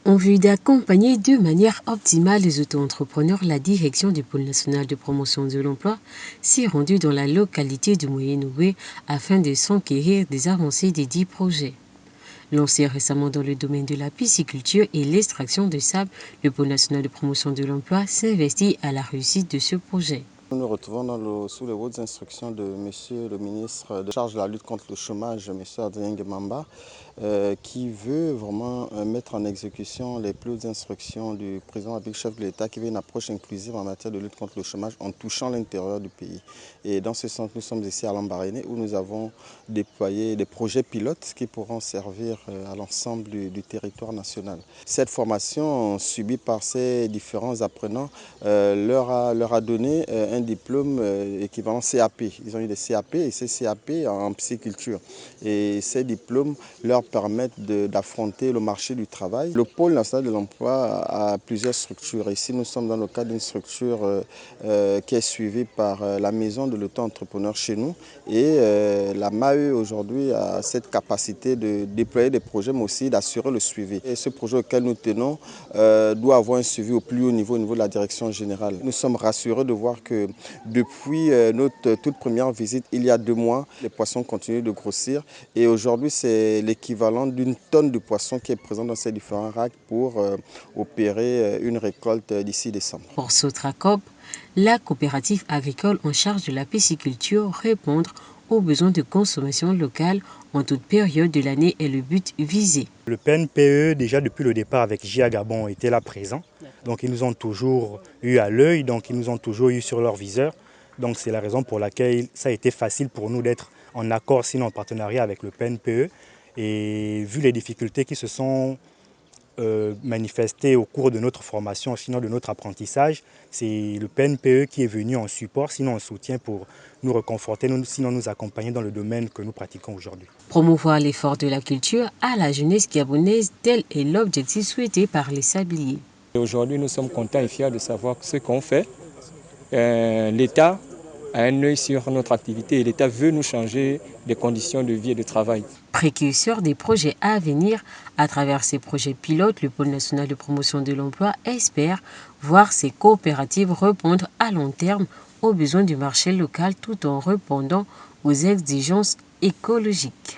En vue d'accompagner de manière optimale les auto-entrepreneurs, la direction du Pôle national de promotion de l'emploi s'est rendue dans la localité de Moyenoué afin de s'enquérir des avancées des 10 projets. Lancé récemment dans le domaine de la pisciculture et l'extraction de sable, le Pôle national de promotion de l'emploi s'investit à la réussite de ce projet. Nous nous retrouvons sous les hautes instructions de Monsieur le ministre de charge de la lutte contre le chômage, M. Adrien Guemamba, qui veut vraiment mettre en exécution les plus hautes instructions du président avec chef de l'État qui veut une approche inclusive en matière de lutte contre le chômage en touchant l'intérieur du pays. Et dans ce sens, nous sommes ici à Lambaréné où nous avons déployé des projets pilotes qui pourront servir à l'ensemble du territoire national. Cette formation subie par ces différents apprenants leur a donné un diplôme équivalent CAP. Ils ont eu des CAP et ces CAP en pisciculture. Et ces diplômes leur permettent d'affronter le marché du travail. Le pôle national de l'emploi a plusieurs structures. Ici, nous sommes dans le cadre d'une structure qui est suivie par la maison de l'auto-entrepreneur chez nous. Et la MAE aujourd'hui a cette capacité de déployer des projets, mais aussi d'assurer le suivi. Et ce projet auquel nous tenons doit avoir un suivi au plus haut niveau de la direction générale. Nous sommes rassurés de voir que depuis notre toute première visite, il y a 2 mois, les poissons continuent de grossir et aujourd'hui c'est l'équivalent d'une tonne de poissons qui est présent dans ces différents racks pour opérer une récolte d'ici décembre. Pour Sotracop, la coopérative agricole en charge de la pisciculture, répondre aux besoins de consommation locale en toute période de l'année est le but visé. Le PNPE, déjà depuis le départ avec GIA Gabon, était là présent. Donc ils nous ont toujours eu à l'œil, donc ils nous ont toujours eu sur leur viseur. Donc c'est la raison pour laquelle ça a été facile pour nous d'être en accord, sinon en partenariat avec le PNPE. Et vu les difficultés qui se sont manifestées au cours de notre formation, sinon de notre apprentissage, c'est le PNPE qui est venu en support, sinon en soutien pour nous reconforter, sinon nous accompagner dans le domaine que nous pratiquons aujourd'hui. Promouvoir l'effort de la culture à la jeunesse gabonaise, tel est l'objectif souhaité par les sabliers. Aujourd'hui, nous sommes contents et fiers de savoir ce qu'on fait. L'État a un œil sur notre activité et l'État veut nous changer des conditions de vie et de travail. Précurseur des projets à venir, à travers ces projets pilotes, le Pôle national de promotion de l'emploi espère voir ces coopératives répondre à long terme aux besoins du marché local tout en répondant aux exigences écologiques.